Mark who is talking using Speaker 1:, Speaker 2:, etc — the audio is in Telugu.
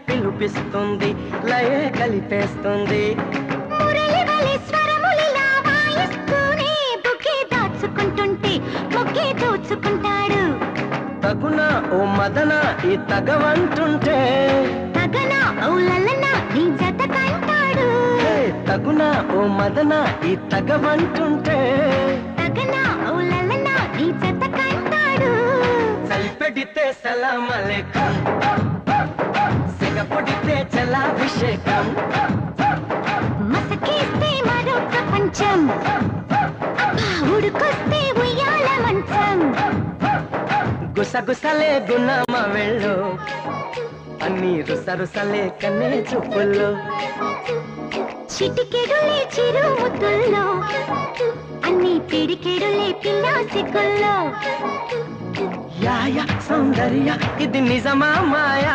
Speaker 1: పిలుపిస్తుంది లయే కలిపేస్తుంది
Speaker 2: మురళి వలె స్వరములిలా వాయిస్తూనే బుకే దాచుకుంటుంటే మొక్కే దోచుకుంటాడు
Speaker 1: తగున ఓ మదన ఈ తగవంటుంటే
Speaker 2: తగన ఓ లలన నీ జత కంటాడు
Speaker 1: తగున ఓ మదన ఈ తగవంటుంటే
Speaker 2: తగన ఓ లలన నీ జత కంటాడు
Speaker 1: చల్పెడితే సలాం అలైకుం సిగపొడితే జలాభిషేకం
Speaker 2: మసకేస్తే మరో ప్రపంచం ఉడుకొస్తే ఉయ్యాల మంచం
Speaker 1: గుసగుసలే గుణమ వెళ్ళు అన్ని రుసరుసలే కన్నే చూపుల్లో
Speaker 2: చిటికెడులే చిరు ముద్దుల్లో అన్ని పిడికెడులే పిల్ల సిగ్గుల్లో
Speaker 1: యాయ సౌందర్య ఇది నిజమా మాయా